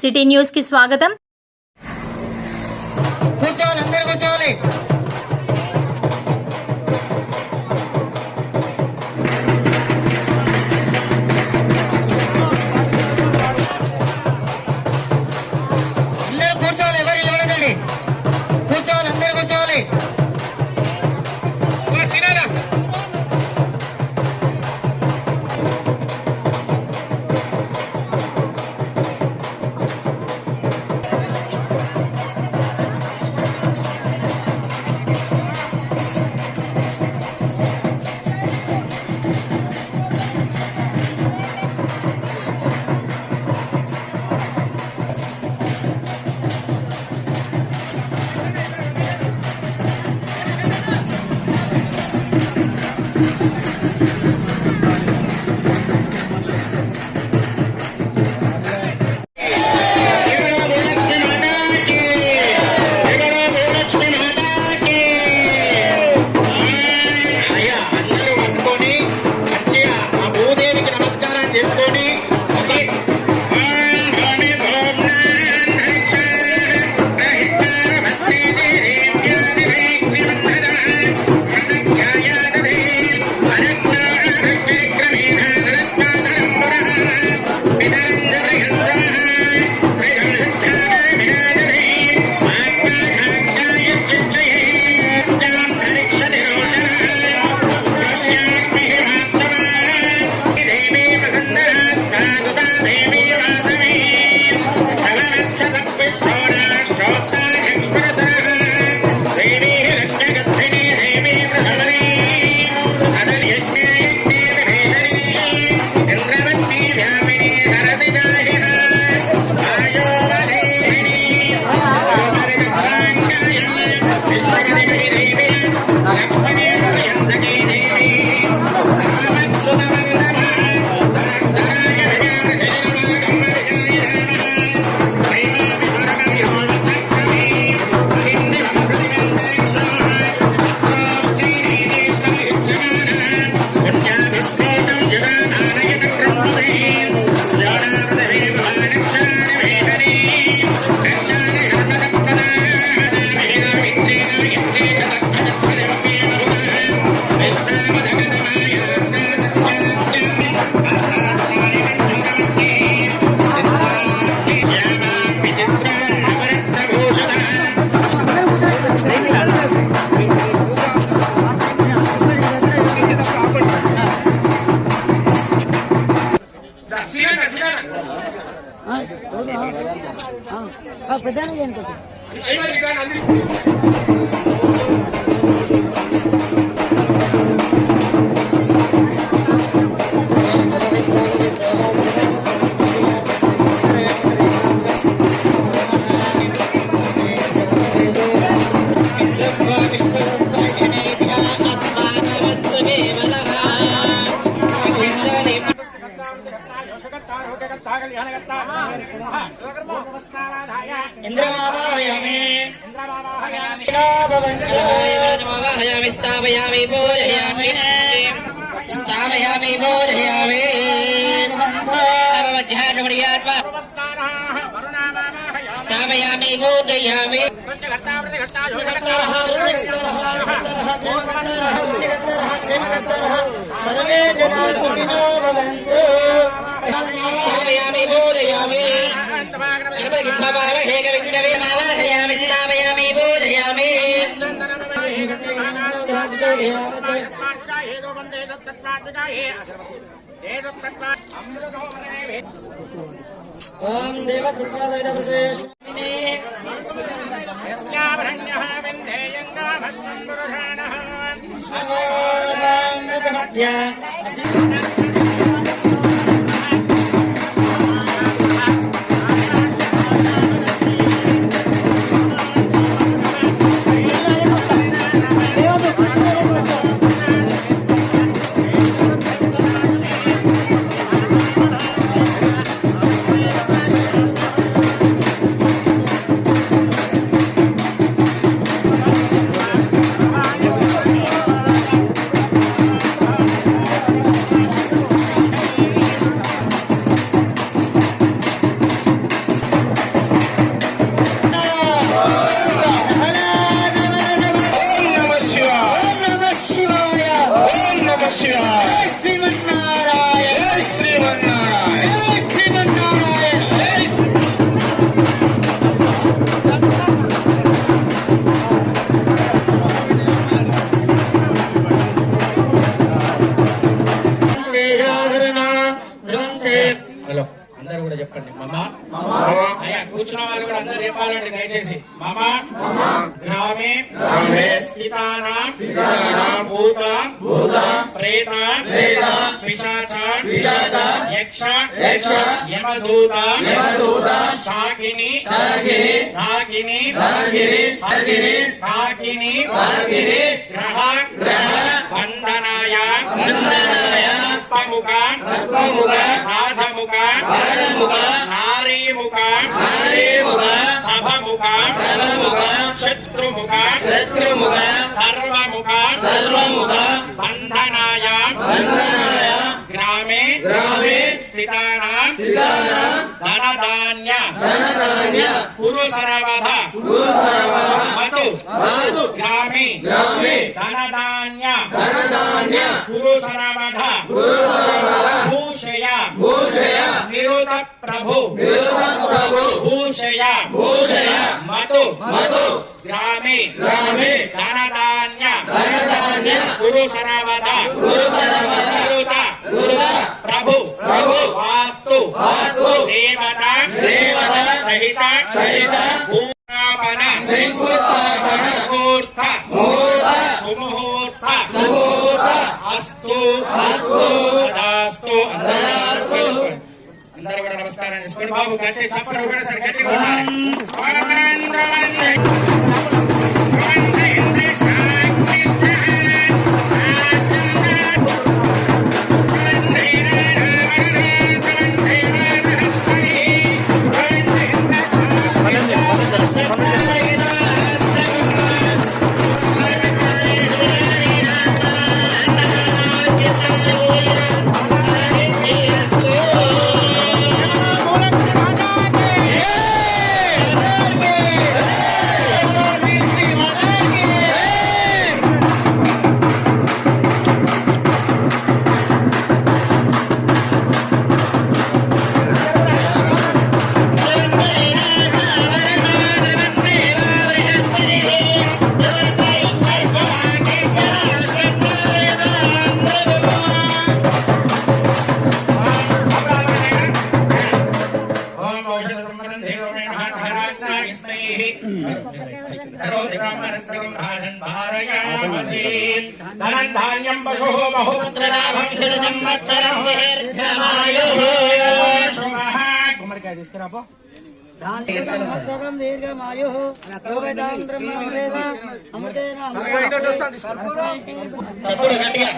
City news కి స్వాగతం. కూర్చోవాలి, అందరూ కూర్చోవాలి. అందరూ కూర్చోవాలి, ఎవరు నిలబడదండి. కూర్చోవాలి, అందరూ కూర్చోవాలి. स्थापयामि पूजयामि स्थापयामि पूजयामि अवमध्यात्मनियात्मा स्थापयामि पूजयामि सर्वे जनाः सुखिनो भवन्तु स्थापयामि पूजयामि गणपतिं विघ्नवे आवाहयामि स्थापयामि पूजयामि ओम देव सत्पाद प्रसेश्विने यस्याभरण्यः विन्ध्येयङ्गामस्मं पुरुषाणः स्वामृतमध्य అయ్యా కూర్చున్న వాళ్ళు కూడా అందరూ చెప్పాలండి దయచేసి. మమ గ్రామే స్థితానాం భూత ప్రేత పిశాచ యక్ష యమదూత శాకిని రాగిని కాకిని గ్రహ వందనాయ సర్పముఖ రాజముఖ నారీముఖ సభముఖ శత్రుముఖ సర్వముఖ బంధనాయ గ్రామే స్థితానాం ధనధాన్య కురు సర్వధ మతు గ్రామే ధనధాన్య కురు సర్వధ భూషయ నిరుత ప్రభు భూషయ మతు గ్రామే ధనధాన్య కురు సర్వధ నిరుత ప్రభు వాస్తు దేవత సహిత భూస్థాపన ముహూర్త సుముహూర్త అస్తు తదాస్తు. అందరూ కూడా నమస్కారం చేసుకోండి బాబు. గట్టి చప్పట్లు కూడా సరే గట్టి ధనధాన్యం పశు బహుపుత్రలాభం శత సంవత్సరం దీర్ఘమాయుః. గుమ్మడికాయ తీసుకురాపో. సంవత్సరం దీర్ఘమాయుః యోగదాం బ్రహ్మవేద అమృతేన చప్పుడు గట్టిగా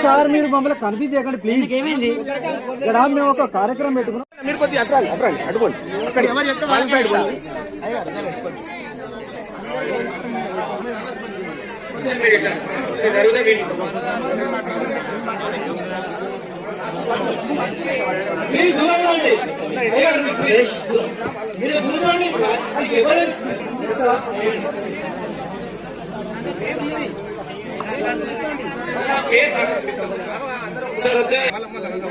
సార్ మీరు మమ్మల్ని కన్ఫ్యూజ్ చేయకండి ప్లీజ్. ఏమైంది ఇక్కడ మేము ఒక కార్యక్రమం పెట్టుకున్నాం. మీరు కొద్దిగా అట్రాలి అడుగుండి ఎవరు చెప్తే వాళ్ళ సైడ్ ప్లీజ్ దూరం రండి. అయ్యారు మీరు ప్లీజ్ మీరు కూర్చోండి. అది ఎవరు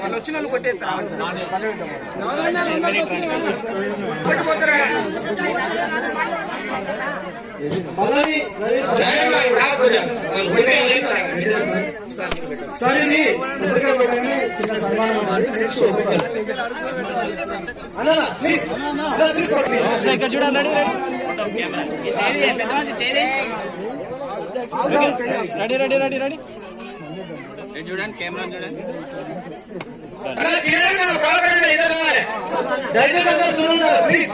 వాళ్ళు వచ్చిన వాళ్ళు కొట్టేస్తారు సార్ ఇది చిన్న సన్మానం ఉన్నది. నెక్స్ట్ అలా ప్లీజ్ అలా ప్లీజ్ కొట్టండి. ఇక్కడ చూడండి రెడీ రెడీ రెడీ రెడీ చూడండి కెమెరా చూడండి దయచేసి అందరూ దూరం ఉండాలి ప్లీజ్.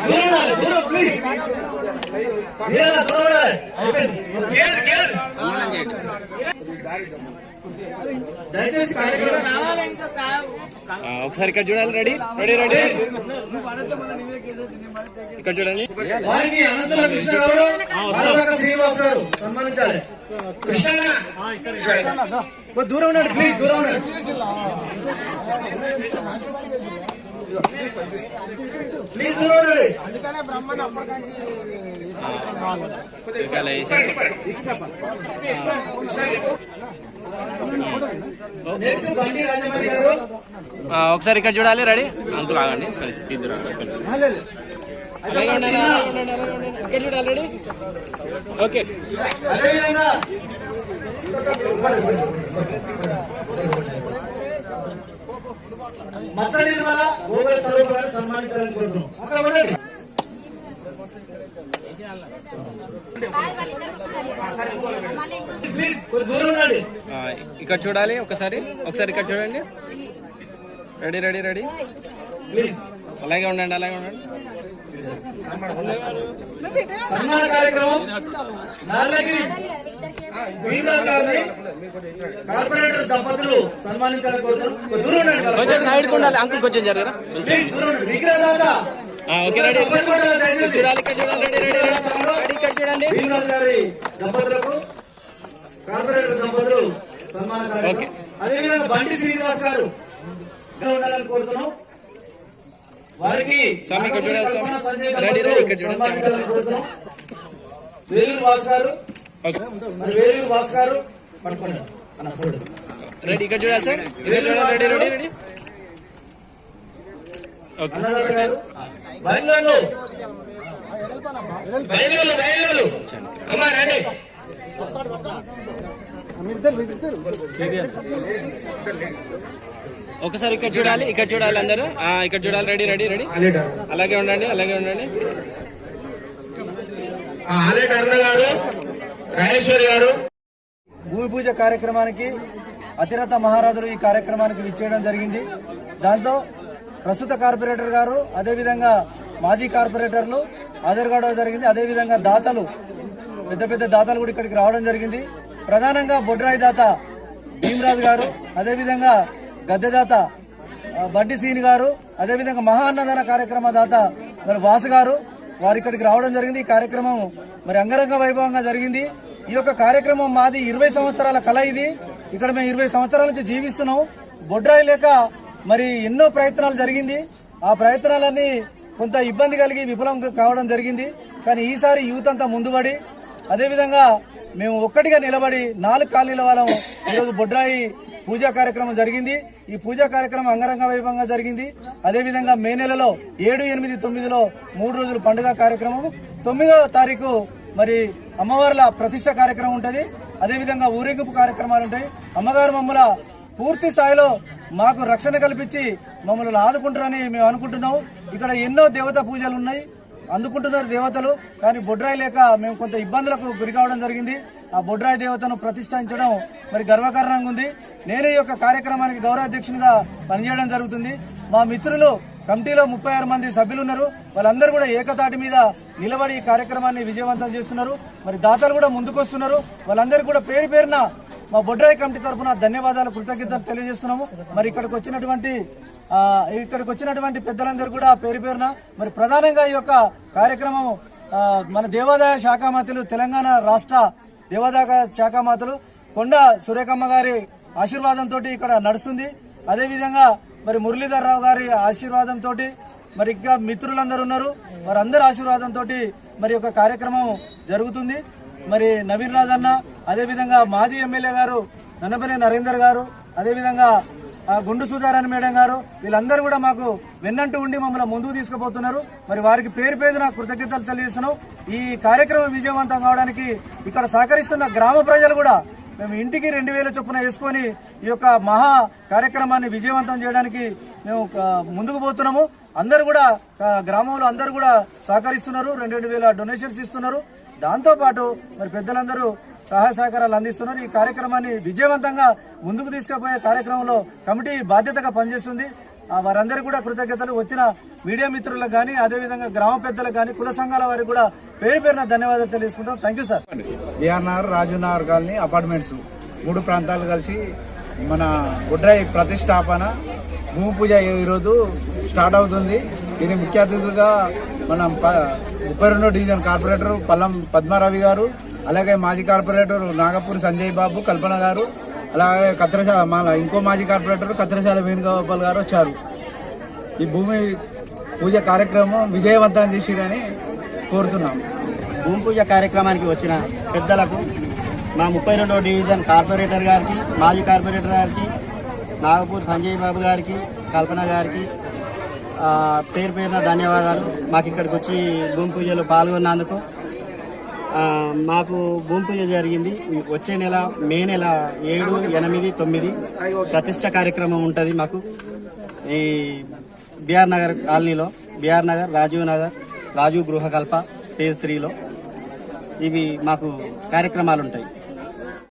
దూరం ఉండాలి దూరం ప్లీజ్. మీరన్నా దూరం ఉండాలి. దయచేసి కార్యక్రమం ఒకసారి ఇక్కడ చూడాలి. రెడీ రెడీ రెడీ ఇక్కడ చూడండి. వారికి అనంతల కృష్ణ గారు ఆలపాక శ్రీనివాస్ గారు సన్మానించాలి. కృష్ణ దూరం ఉండండి ప్లీజ్. దూరం ఉండండి. ప్లీజ్ దూరం ఉండండి. నెక్స్ట్ బండి రాజమణి గారు ఒకసారి ఇక్కడ చూడాలి. రెడీ అంకుల్ ఆగండి కలిసి తీద్దురా ఇక్కడ చూడాలి. Ready okay. అదేవిధంగా మచ్చ నిర్మల గోగల్ స్వరూప్ గారు సన్మానించాలని కోరుతున్నాం. అక్కడ ఉండండి. ప్లీజ్ దూరం ఉండండి. ఇక్కడ చూడాలి. ఒకసారి ఇక్కడ చూడండి. రెడీ రెడీ రెడీ ప్లీజ్ అలాగే ఉండండి అలాగే ఉండండి. సన్మాన కార్యక్రమం నార్లగిరి భీమరాజ్ గారిని కార్పొరేటర్ దంపతులు సన్మానించాలని కోరుతున్నాం. దూరం ఉండండి. కొంచెం సైడ్ ఉండాలి అంకుల్ కొంచెం జరగరా. ప్లీజ్ దూరం ఉండండి. విగ్రహదాత ఓకే రెడీ చూడాలి. ఇక్కడ చూడాలి. రెడీ రెడీ రెడీ ఇక్కడ చూడండి. భీమరాజ్ గారి దంపతులకు కార్పొరేటర్ దంపతులు సన్మాన కార్యక్రమం. అదేవిధంగా బండి శ్రీనివాస్ గారు ఉండాలని కోరుతున్నాం. వారికి స్వామి ఇక్కడ చూడాలి. స్వామి సంజయ్ రెడీ రెడీ ఇక్కడ సన్మానించాలని కోరుతున్నాం. వేలూరు వాస్ గారు మరి వేలూరు వాస్ గారు పట్టుకోండి అన్న ఫోటో. రెడీ ఇక్కడ చూడాలి సార్. రెడీ రెడీ రెడీ అన్నదాత గారు బయలుదేరు అమ్మా రండి. ఒకసారి ఇక్కడ చూడాలి అందరూ. ఇక్కడ చూడాలి. రెడీ రెడీ రెడీ అలాగే ఉండండి అలాగే ఉండండి. ఆలేట్ అరుణ గారు, రాజేశ్వరి గారు భూమి పూజ కార్యక్రమానికి అతిరథ మహారాజులు ఈ కార్యక్రమానికి విచ్చేయడం జరిగింది. దాంతో ప్రస్తుత కార్పొరేటర్ గారు అదేవిధంగా మాజీ కార్పొరేటర్లు హాజరుకావడం జరిగింది. అదేవిధంగా దాతలు పెద్ద పెద్ద దాతలు కూడా ఇక్కడికి రావడం జరిగింది. ప్రధానంగా బొడ్రాయి దాత భీమరాజు గారు, అదేవిధంగా గద్దెదాత బండి సీని గారు, అదేవిధంగా మహా అన్నదాన కార్యక్రమ దాత మరి వాసు గారు వారు ఇక్కడికి రావడం జరిగింది. ఈ కార్యక్రమం మరి అంగరంగ వైభవంగా జరిగింది. ఈ యొక్క కార్యక్రమం మాది 20 సంవత్సరాల కళ. ఇది ఇక్కడ మేము 20 సంవత్సరాల నుంచి జీవిస్తున్నాం. బొడ్రాయి లేక మరి ఎన్నో ప్రయత్నాలు జరిగింది. ఆ ప్రయత్నాలన్నీ కొంత ఇబ్బంది కలిగి విఫలం కావడం జరిగింది. కానీ ఈసారి యూత్ అంతా ముందుపడి అదేవిధంగా మేము ఒక్కటిగా నిలబడి 4 కాలనీల వాళ్ళం ఈరోజు బొడ్రాయి పూజా కార్యక్రమం జరిగింది. ఈ పూజా కార్యక్రమం అంగరంగ వైభవంగా జరిగింది. అదేవిధంగా మే నెలలో 7, 8, 9లో 3 రోజులు పండుగ కార్యక్రమం. 9వ తారీఖు మరి అమ్మవార్ల ప్రతిష్ట కార్యక్రమం ఉంటుంది. అదేవిధంగా ఊరేగింపు కార్యక్రమాలు ఉంటాయి. అమ్మగారు మమ్మల్ని పూర్తి స్థాయిలో మాకు రక్షణ కల్పించి మమ్మల్ని ఆదుకుంటారని మేము అనుకుంటున్నాం. ఇక్కడ ఎన్నో దేవతా పూజలు ఉన్నాయి, అందుకుంటున్నారు దేవతలు. కానీ బొడ్రాయి లేక మేము కొంత ఇబ్బందులకు గురి కావడం జరిగింది. ఆ బొడ్రాయి దేవతను ప్రతిష్ఠించడం మరి గర్వకారణంగా ఉంది. నేను ఈ యొక్క కార్యక్రమానికి గౌరవ అధ్యక్షునిగా పనిచేయడం జరుగుతుంది. మా మిత్రులు కమిటీలో 36 మంది సభ్యులు ఉన్నారు. వాళ్ళందరూ కూడా ఏకతాటి మీద నిలబడి ఈ కార్యక్రమాన్ని విజయవంతం చేస్తున్నారు. మరి దాతలు కూడా ముందుకొస్తున్నారు. వాళ్ళందరికీ కూడా పేరు పేరున మా బొడ్రాయి కమిటీ తరఫున ధన్యవాదాలు, కృతజ్ఞతలు తెలియజేస్తున్నాము. మరి ఇక్కడికి వచ్చినటువంటి పెద్దలందరూ కూడా పేరు పేరున మరి ప్రధానంగా ఈ యొక్క కార్యక్రమం మన దేవాదాయ శాఖ మంత్రులు, తెలంగాణ రాష్ట్ర దేవాదాయ శాఖ మంత్రులు కొండ సురేఖమ్మ గారి ఆశీర్వాదంతో ఇక్కడ నడుస్తుంది. అదేవిధంగా మరి మురళీధర్ రావు గారి ఆశీర్వాదంతో మరి ఇంకా మిత్రులందరూ ఉన్నారు, వారందరి ఆశీర్వాదంతో మరి ఒక కార్యక్రమం జరుగుతుంది. మరి నవీన్ రాజ్ అన్న, అదేవిధంగా మాజీ ఎమ్మెల్యే గారు నన్నపల్లి నరేందర్ గారు, అదేవిధంగా గుండు సుధారాణి మేడం గారు, వీళ్ళందరూ కూడా మాకు వెన్నంటూ ఉండి మమ్మల్ని ముందుకు తీసుకుపోతున్నారు. మరి వారికి పేరు పేరున కృతజ్ఞతలు తెలియజేస్తున్నాం. ఈ కార్యక్రమం విజయవంతం కావడానికి ఇక్కడ సహకరిస్తున్న గ్రామ ప్రజలు కూడా మేము ఇంటికి 2000 చొప్పున వేసుకొని ఈ యొక్క మహా కార్యక్రమాన్ని విజయవంతం చేయడానికి మేము ముందుకు పోతున్నాము. అందరూ కూడా గ్రామంలో అందరూ కూడా సహకరిస్తున్నారు, 2000 డొనేషన్స్ ఇస్తున్నారు. దాంతోపాటు మరి పెద్దలందరూ సహాయ సహకారాలు అందిస్తున్నారు. ఈ కార్యక్రమాన్ని విజయవంతంగా ముందుకు తీసుకుపోయే కార్యక్రమంలో కమిటీ బాధ్యతగా పనిచేస్తుంది. వారందరికీ కూడా కృతజ్ఞతలు. వచ్చిన మీడియా మిత్రులకు కానీ, అదేవిధంగా గ్రామ పెద్దలకు కానీ, కుల సంఘాల వారికి కూడా పేరు పేరున ధన్యవాదాలు తెలియజేసుకుంటాం. Thank you sir. BR Nagar, Rajiv Nagar colony apartments 3 ప్రాంతాలు కలిసి మన గుడ్రాయి ప్రతిష్టాపన భూమి పూజ ఈరోజు స్టార్ట్ అవుతుంది. దీని ముఖ్య అతిథులుగా మన 32వ డివిజన్ కార్పొరేటర్ పల్లం పద్మారావి గారు, అలాగే మాజీ కార్పొరేటర్ నాగపూర్ సంజయ్ బాబు, కల్పన గారు, అలాగే కత్రశాల ఇంకో మాజీ కార్పొరేటర్ కత్రశాల వేణుగోపాల్ గారు వచ్చారు. ఈ భూమి పూజ కార్యక్రమం విజయవంతం చేసిరని కోరుతున్నాం. భూమి పూజ కార్యక్రమానికి వచ్చిన పెద్దలకు, మా 32వ డివిజన్ కార్పొరేటర్ గారికి, మాజీ కార్పొరేటర్ గారికి, నాగపూర్ సంజయ్ బాబు గారికి, కల్పన గారికి పేరు పేరున ధన్యవాదాలు. మాకు ఇక్కడికి వచ్చి భూమి పూజలో పాల్గొన్నందుకు. మాకు భూమి పూజ జరిగింది వచ్చే నెల మే నెల 7, 8, 9 ప్రతిష్ట కార్యక్రమం ఉంటుంది మాకు ఈ బిఆర్ నగర్ కాలనీలో. బిఆర్ నగర్, రాజీవ్ నగర్, రాజీవ్ గృహకల్ప ఫేజ్ 3లో ఇవి మాకు కార్యక్రమాలు ఉంటాయి.